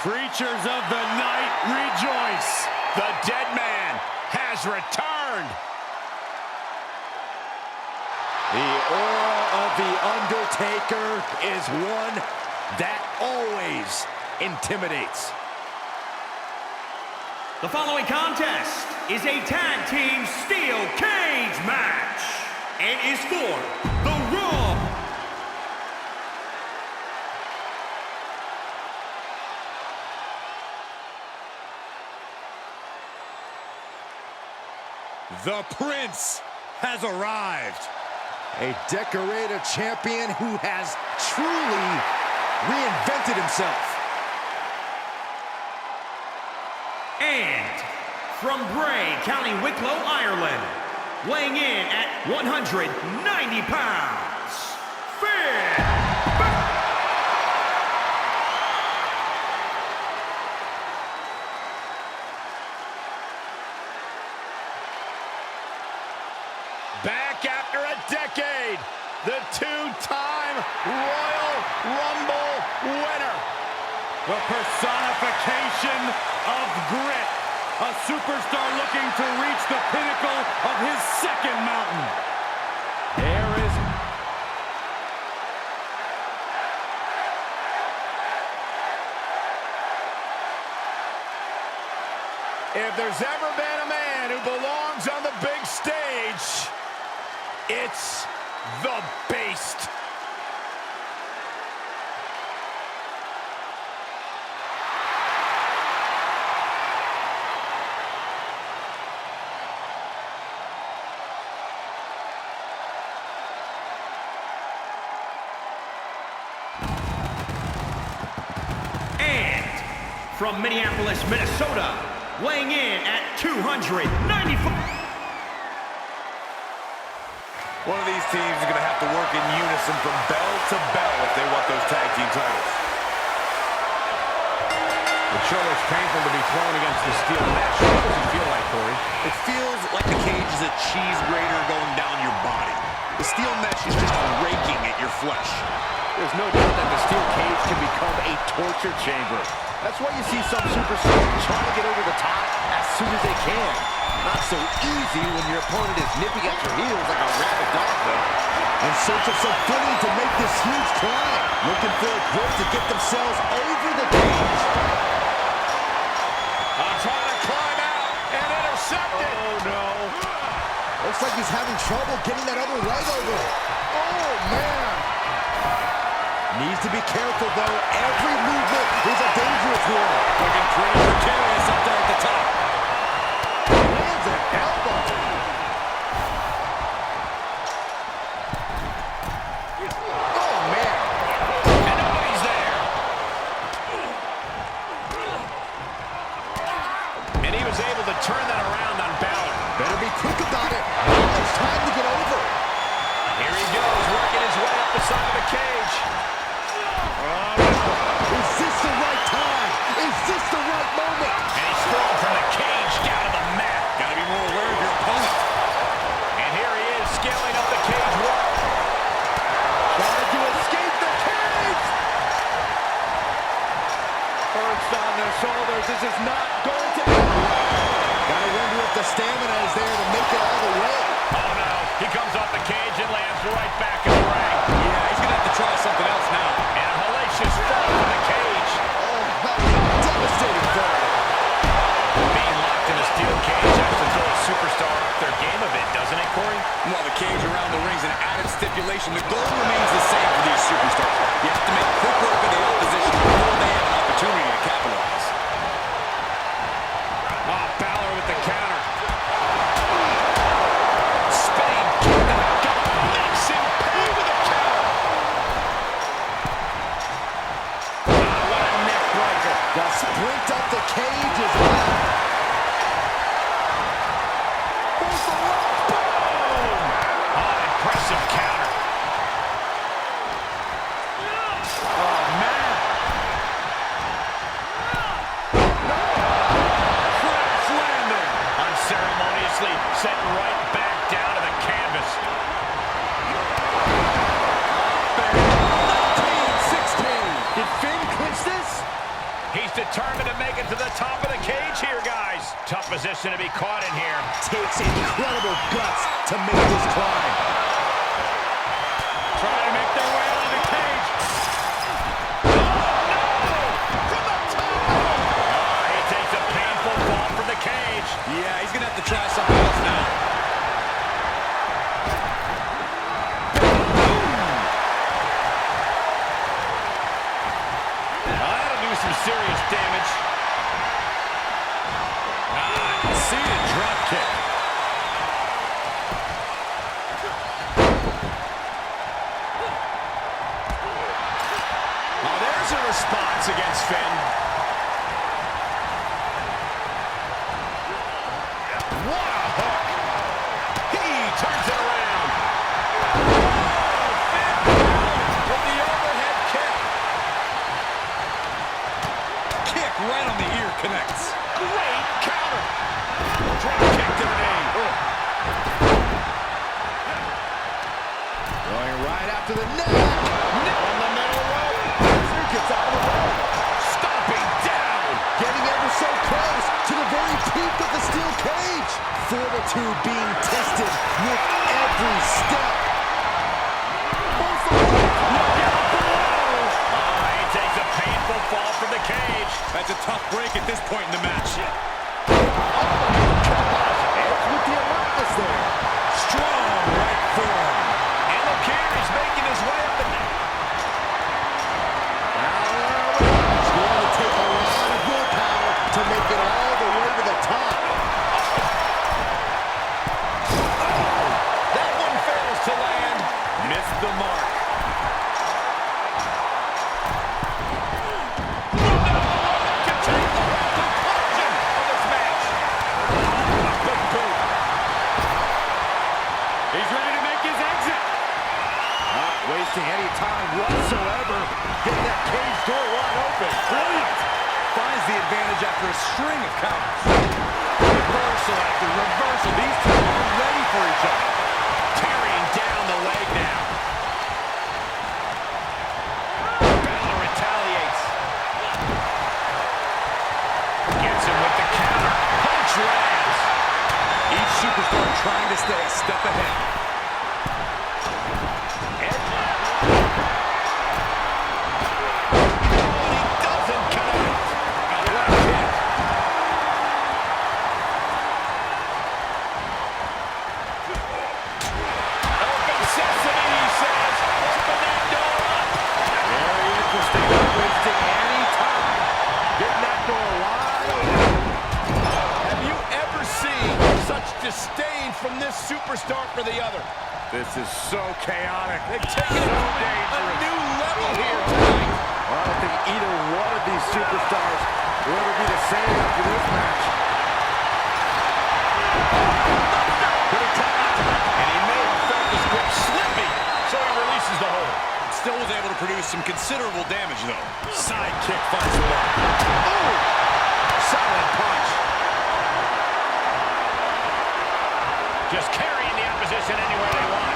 Creatures of the night, rejoice. The dead man has returned. The aura of The Undertaker is one that always intimidates. The following contest is a tag team steel cage match and is for the Raw. The Prince has arrived. A decorated champion who has truly reinvented himself. And from Bray, County Wicklow, Ireland, weighing in at 190 pounds, Finn Balor. Back after a decade, the two-time Royal Rumble winner. The personification of grit. A superstar looking to reach the pinnacle of his second mountain. There is... If there's ever been a man who belongs on the big stage, it's the Beast. And from Minneapolis, Minnesota, weighing in at 295. One of these teams is going to have to work in unison from bell to bell if they want those tag team titles. It sure is painful to be thrown against the steel mesh. What does it feel like, Corey? It feels like the cage is a cheese grater going down your body. The steel mesh is just raking at your flesh. There's no doubt that the steel cage can become a torture chamber. That's why you see some superstars trying to get over the top as soon as they can. Not so easy when your opponent is nipping at your heels like a rabid dog, though. In search of some footing to make this huge climb. Looking for a grip to get themselves over the cage. Trying to climb out and intercepted. Oh, no. Looks like he's having trouble getting that other leg over. Oh, man. Needs to be careful, though. Every movement is a dangerous one. Looking pretty precarious up there at the top. Lands an elbow. Oh, man. And nobody's there. And he was able to turn that around on Balor. Better be quick about it. Now it's time to get over. Here he goes, working his way up the side of the cage. Is this the right time? Is this the right moment? And he's thrown from the cage down to the mat. Got to be more aware of your opponent. And here he is, scaling up the cage wall. Trying to escape the cage. Perched on their shoulders. This is not going to be. Gotta wonder if the stamina is there to make it all the way. Oh, no. He comes off the cage and lands right back in the ring. Yeah, he's going to have to try something else now. And a hellacious fall from the cage. Oh, that was a devastating fall. Being locked in a steel cage has to throw a superstar off their game a bit, doesn't it, Corey? Well, the cage around the ring's an added stipulation. The goal remains the same for these superstars. You have to make quick work of the opposition before they have an opportunity to capitalize. Oh, Balor with the counter. Spinning kick to the gut. Makes him pay with a counter. What a neck breaker. The sprint up the cage is on. Impressive counter. Oh, man. Crash landing. Unceremoniously sent right back down to the canvas. 19-16. Did Finn clinch this? He's determined. position to be caught in here. Takes incredible guts to make this climb. Trying to make their way out of the cage. Oh, no! From the top! Oh, he takes a painful fall from the cage. Yeah, he's going to have to try something else now. That'll do some serious damage. Seated drop kick. Oh, there's a response against Finn. What a hook. He turns it around. Oh, Finn with the overhead kick. Kick right on the ear connects. Great counter. Drop kick to the knee. Going right after the neck. On the middle rope. Lesnar gets out of the way. Stomping down. Getting ever so close to the very peak of the steel cage. Fortitude being tested with every step. He takes a painful fall from the cage. That's a tough break at this point in the match. Edge with the alertness there. Strong right forearm. And look here, he's making his way up the net. It's going to take a lot of willpower to make it all the way to the top. That one fails to land. Missed the mark. He's ready to make his exit. Not wasting any time whatsoever. Getting that cage door wide open. Brilliant. Finds the advantage after a string of counters. Reversal after reversal. These two are ready for each other. Tearing down the leg now. Balor retaliates. Gets him with the counter. Punch lands. Each superstar trying to stay a step ahead. He doesn't connect. A left kick. Open sesame, he says. Open that door up. Very interesting. Not wasting any time. Getting that door wide open. Have you ever seen such disdain from this superstar for the other? This is so chaotic. They've taken it to a new level here tonight. Well, I don't think either one of these superstars will ever be the same after this match. And he may have felt his grip slipping, so he releases the hold. Still was able to produce some considerable damage, though. Side kick finds the mark. Oh! Solid punch. Just carrying the opposition anywhere they want.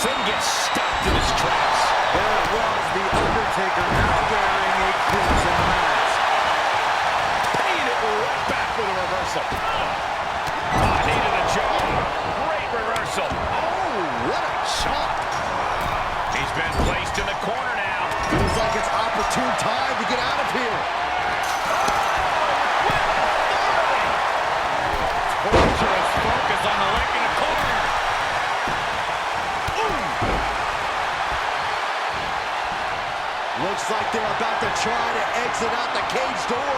Finn gets stopped in his tracks. There it was, the Undertaker now wearing a crimson mask. Paid it right back with a reversal. Knee to the jaw. Great reversal. Oh, what a chop. He's been placed in the corner now. Feels like it's opportune time to get out of here. Torturous focus on the leg in the corner. Looks like they're about to try to exit out the cage door.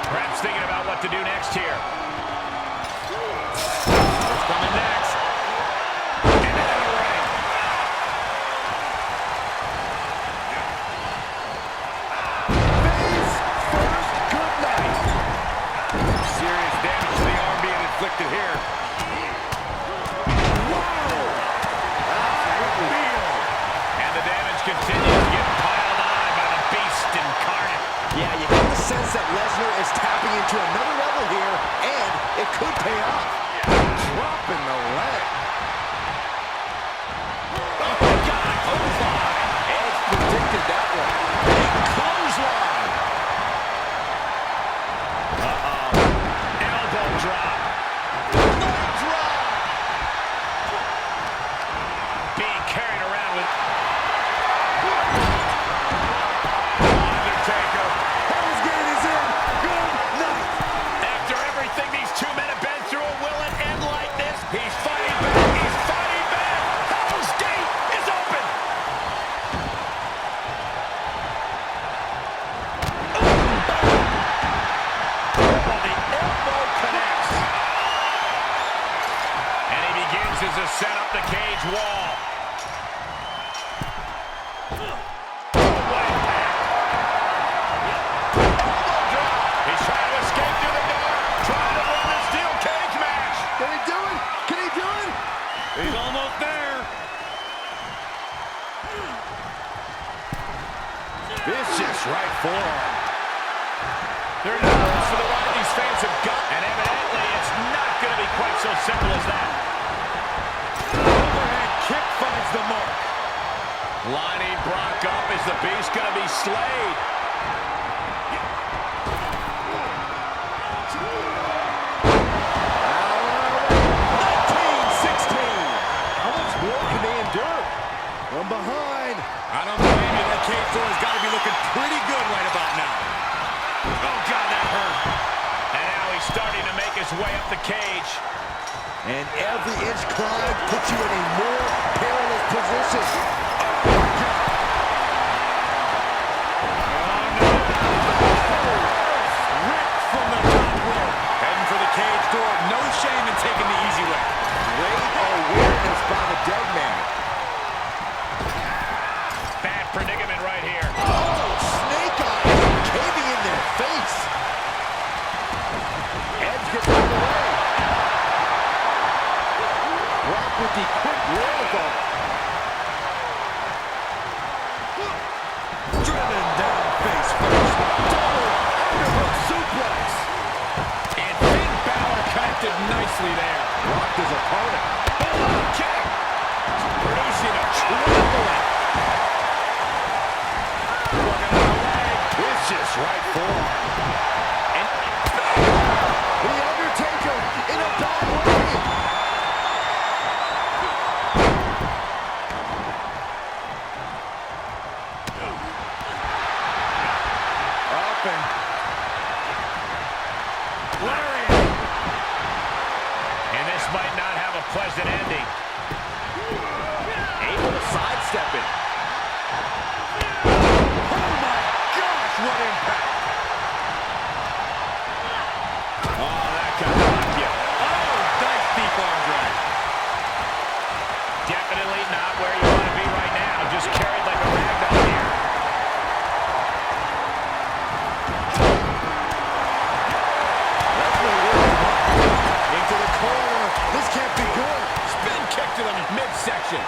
Perhaps thinking about what to do next here. What's coming next? And into the ring. Face first, good night. Serious damage to the arm being inflicted here. And the damage continues to get piled on by the beast incarnate. Yeah, you get the sense that Lesnar is tapping into another level here, and uses a set up the cage wall. What impact. Elbow drop. He's trying to escape through the door. Trying to win the steel cage match. Can he do it? Can he do it? He's almost there. Vicious right forearm. There are no rules for the ride these fans have got. And evidently, it's not going to be quite so simple as that. Overhead kick finds the mark. Lining Brock up. Is the Beast going to be slayed? How much more can they endure? From behind. I don't blame you. That cage door has got to be looking pretty good right about now. Oh, God, that hurt. And now he's starting to make his way up the cage. And every inch climb puts you in a more perilous position. Ripped from the top rope. Heading for the cage door. No shame in taking the easy way. Great awareness by the dead man. Bad predicament right here. Oh, snake eyes caving in their face. Edge gets out of the way. Brock with the quick wherewithal. Driven down face first. Double underhook suplex. And Finn Balor connected nicely there. Rocked his opponent. Oh, kick. Producing a tripling. Working on the leg. Vicious right forearm. And The Undertaker in a bad way. Up and lariat. And this might not have a pleasant ending. able to sidestep it. Oh my gosh, what impact! Oh, that can knock you. Oh, nice deep arm drag. Definitely not where you want to be right now. Just carried like a rag doll here. Into the corner. This can't be good. Spin kick to the midsection.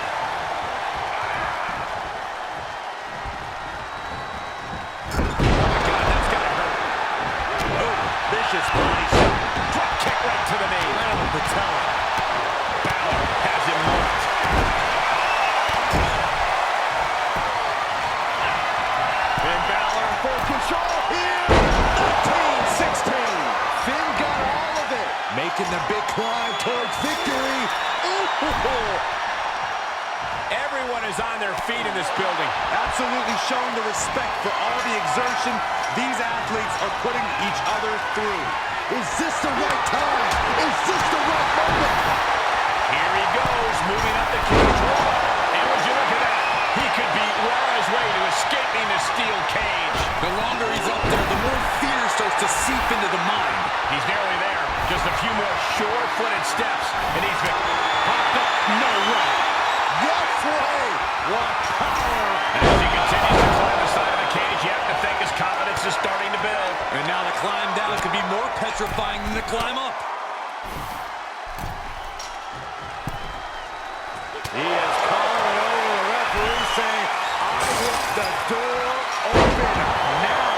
Oh my God, that's gotta hurt. Oh, vicious body shot. Drop kick right to the knee. Right on the patella. Balor has him marked. And Balor for control here. 19-16. Finn got all of it. Making the big climb towards victory. Ooh. Everyone is on their feet in this building. Absolutely showing the respect for all the exertion these athletes are putting each other through. Is this the right time? Is this the right moment? Here he goes, moving up the cage wall. And would you look at that? He could be well on his way to escaping the steel cage. The longer he's up there, the more fear starts to seep into the mind. He's nearly there. Just a few more sure-footed steps, and he's been popped up. No way. Yes way. What power. And as he continues to climb the side of the cage, you have to think his confidence is starting to build. And now the climb down could be more petrifying than the climb up. He is calling over the referee saying, I want the door open now.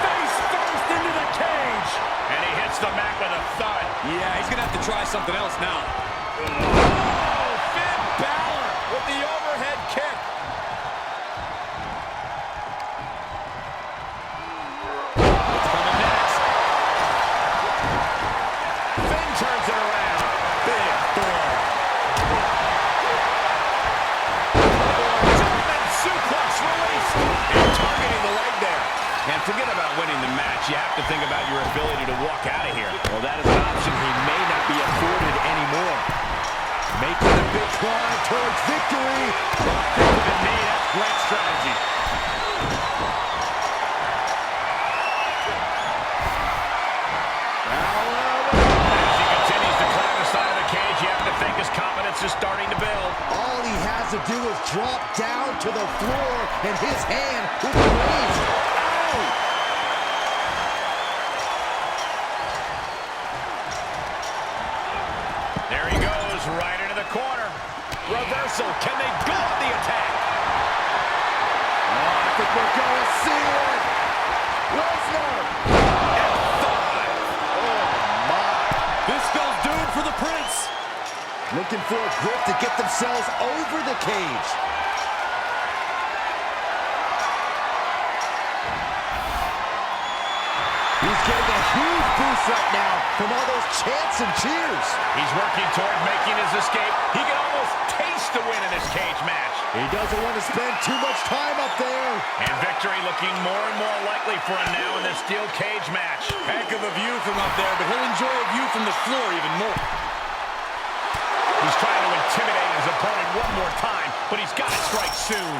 Face first into the cage. And he hits the mat with a thud. Yeah, he's going to have to try something else now. Oh, Finn Balor with the overhead kick. What's coming next? Finn turns it around. Big throw. German suplex released. And targeting the leg there. And forget about winning the match. You have to think about your ability to walk out of here. Well, that is an option he may not be afforded anymore. Making the big climb towards victory. Locked into the knee. That's great strategy. As he continues to climb the side of the cage, just drop down to the floor, and his hand will be raised. Ow! There he goes, right into the corner. Reversal, can they go on the attack? Oh, I think we're going to see it. Lesnar! F5. Oh, my. This spells doom for the Prince. Looking for a grip to get themselves over the cage. He's getting a huge boost right now from all those chants and cheers. He's working toward making his escape. He can almost taste the win in this cage match. He doesn't want to spend too much time up there. And victory looking more and more likely for him now in this steel cage match. Heck of a view from up there, but he'll enjoy a view from the floor even more. He's trying to intimidate his opponent one more time, but he's got to strike soon.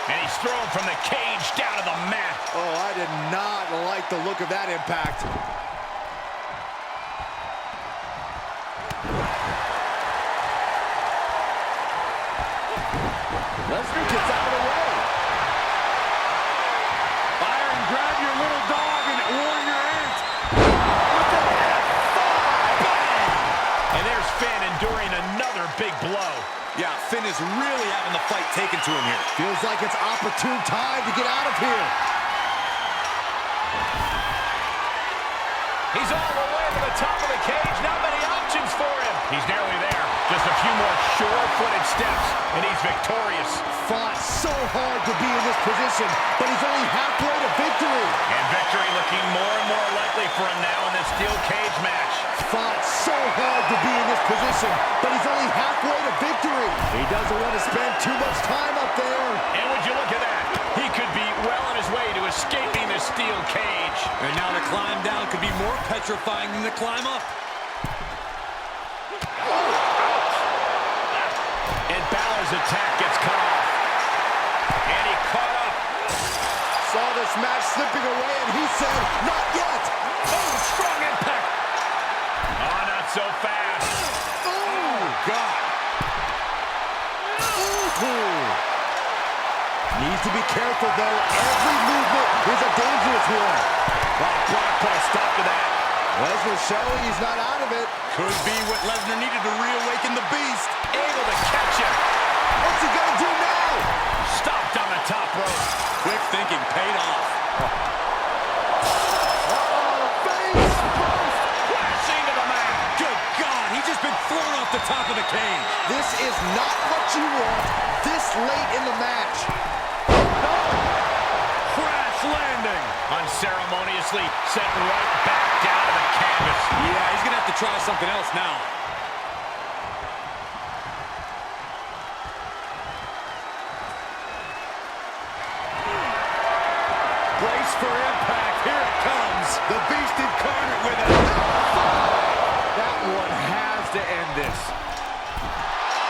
And he's thrown from the cage down to the mat. Oh, I did not like the look of that impact. Lesnar gets out of the way. Byron, grab your little dog and warn your aunt. And there's Finn enduring another big blow. Yeah, Finn is really having the fight taken to him here. Feels like it's opportune time to get out of here. He's all the way to the top of the cage. Not many options for him. He's nearly there. Just a few more sure-footed steps, and he's victorious. Fought so hard to be in this position, but he's only halfway to victory. And victory looking more and more likely for him now in this steel cage match. Fought so hard to be in this position, but he's only halfway to victory. He doesn't want to spend too much time up there. And would you look at that? He could be well on his way to escaping this steel cage. And now the climb down could be more petrifying than the climb up. And Balor's attack gets cut off. And he caught up. Saw this match slipping away, and he said, not yet. Oh, strong impact. Oh, not so fast. Oh, God. Ooh. Needs to be careful, though. Every movement is a dangerous one. Oh, Brock put a stop to that. Lesnar showing he's not out of it. Could be what Lesnar needed to reawaken the beast. Able to catch him. What's he gonna do now? Stopped on the top rope. Quick thinking paid off. Face first. Crashing to the mat. Good God, he's just been thrown off the top of the cage. This is not what you want this late in the match. Crash landing. Unceremoniously set right back down to the canvas. Yeah, he's gonna have to try something else now. Brace for impact. Here it comes. The beast incarnate with it. That one has to end this.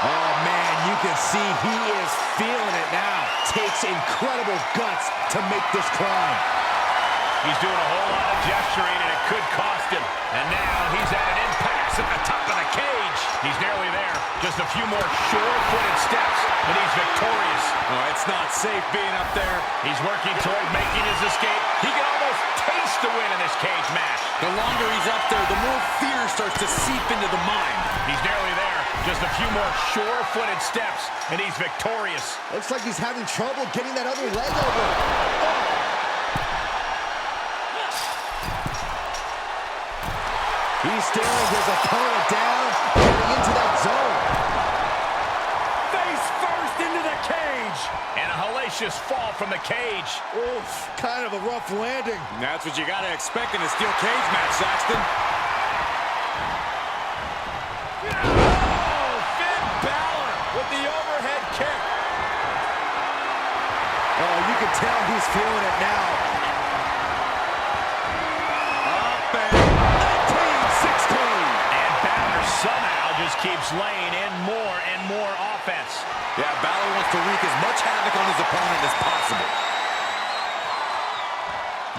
Oh, man, you can see he is feeling it now. Takes incredible guts to make this climb. He's doing a whole lot of gesturing, and it could cost him. And now he's at an impasse at the top of the cage. He's nearly there. Just a few more sure-footed steps, and he's victorious. Oh, it's not safe being up there. He's working toward making his escape. He can almost taste the win in this cage match. The longer he's up there, the more fear starts to seep into the mind. He's nearly there. Just a few more sure-footed steps, and he's victorious. Looks like he's having trouble getting that other leg over. Oh. He's staring his opponent down, getting into that zone. Face first into the cage. And a hellacious fall from the cage. Oof, kind of a rough landing. And that's what you got to expect in a steel cage match, Saxton. Oh, Finn Balor with the overhead kick. Oh, you can tell he's feeling it now. Up and 16. And Balor somehow just keeps laying in more and more offense. yeah, Balor wants to wreak as much havoc on his opponent as possible.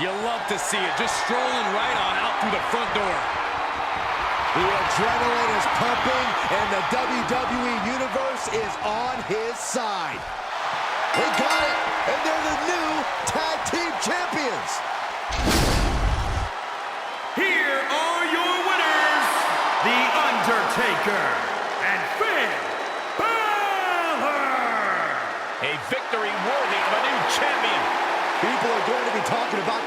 You love to see it, just strolling right on out through the front door. The adrenaline is pumping, and the WWE Universe is on his side. They got it, and they're the new Tag Team Champions. Here are your winners, The Undertaker and Finn Balor. A victory worthy of a new champion. People are going to be talking about